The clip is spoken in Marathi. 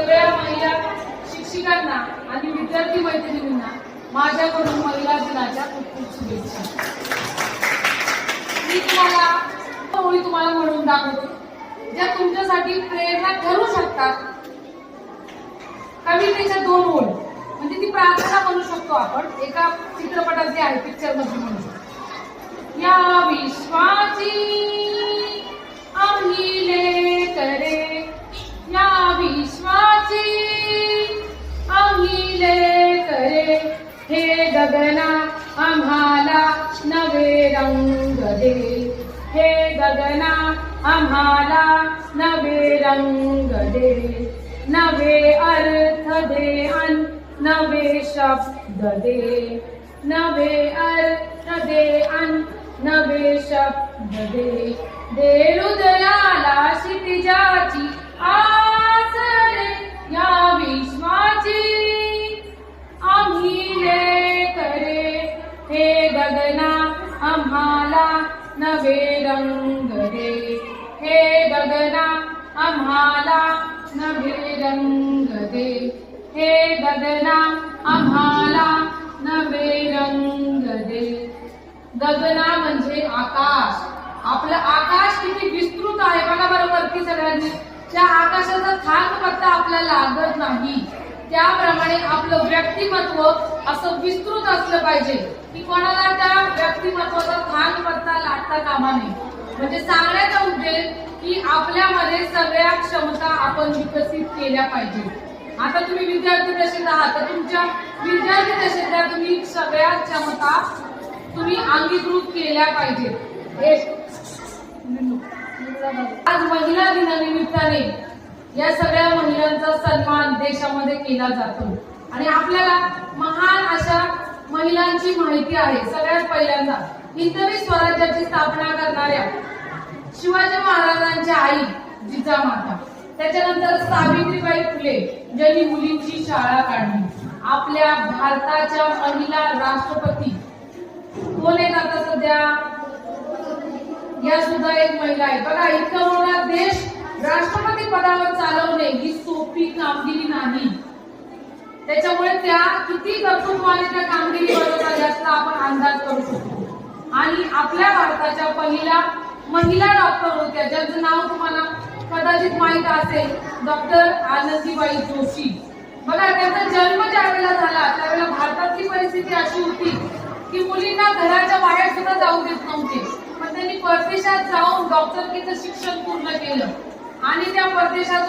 सगळ्या महिला शिक्षिकांना आणि विद्यार्थी मैत्रिणींना माझ्याकडून महिला दिनाच्या खूप खूप शुभेच्छा. मी तुम्हाला म्हणून दाखवते ज्या तुमच्यासाठी प्रेरणा ठरू शकतात. कवितेच्या 2 ओळी म्हणजे ती प्रार्थना म्हणू शकतो आपण. एका चित्रपटात जे आहे पिक्चर मध्ये म्हणू शकतो. या विश्वाची आम्ही लेकरे, या विश्वाची आम्ही लेकरे, हे गगना आम्हाला नवे रंग दे, हे गगना आम्हाला नवे रंग दे, नवे अर्थ दे अन नवे शब्द दे, नवे अर्थ दे अन नवे शब्द दे, दे हृदयाला क्षितिजाची आस रे, या विश्वाची आम्ही लेकरे, हे गगना आम्हाला नवे रंग दे, हे गगना आम्हाला नवे रंग दे, हे गगना आम्हाला नवे रंग दे. गगना म्हणजे आकाश. आपलं आकाश किती विस्तृत आहे बघा बरं वरती सगळ्यांनी. त्या आकाशाचा थांगपत्ता आपल्याला लागत नाही. त्याप्रमाणे आपलं व्यक्तिमत्व असं विस्तृत असलं पाहिजे की कोणाला त्या व्यक्तिमत्वाचा थांगपत्ता लागता कामा नये. म्हणजे सांगण्याचा उद्देश की आपल्यामध्ये सगळ्या क्षमता आपण विकसित केल्या पाहिजे. आता तुम्ही विद्यार्थी दशेत आहात तर तुमच्या विद्यार्थी दशेतल्या तुम्ही सगळ्या क्षमता तुम्ही अंगीकृत केल्या पाहिजेत. आज महिला दिनानिमित्ताने या सगळ्या महिलांचा सन्मान देशामध्ये केला जातो आणि आपल्याला महान अशा महिलांची माहिती आहे. सगळ्यात पहिल्यांदा हिंदवी स्वराज्याची स्थापना करणाऱ्या शिवाजी महाराजांच्या आई जिजामाता, त्याच्यानंतर सावित्रीबाई फुले ज्यांनी मुलींची शाळा काढली. आपल्या भारताच्या महिला राष्ट्रपती कोण आहेत आता सध्या? या सुद्धा एक महिला आहे बघा. इतका मोठा देश राष्ट्रपती पदावर चालवणे ही सोपी कामगिरी नाही. त्याच्यामुळे त्या किती कर्तृत्वाने त्या कामगिरी बरोबर याचा आपण अंदाज करू शकतो. आणि आपल्या भारताच्या पहिल्या महिला डॉक्टर होत्या ज्यांचं नाव तुम्हाला कदाचित माहित असेल, डॉक्टर आनंदीबाई जोशी. बघा त्यांचा जन्म ज्यावेळेला झाला त्यावेळेला भारतातली परिस्थिती अशी होती की मुलींना घराच्या बाहेर सुद्धा जाऊ देत नव्हते. पण त्यांनी परदेशात जाऊन डॉक्टरकीचं शिक्षण पूर्ण केलं आणि त्या परदेशात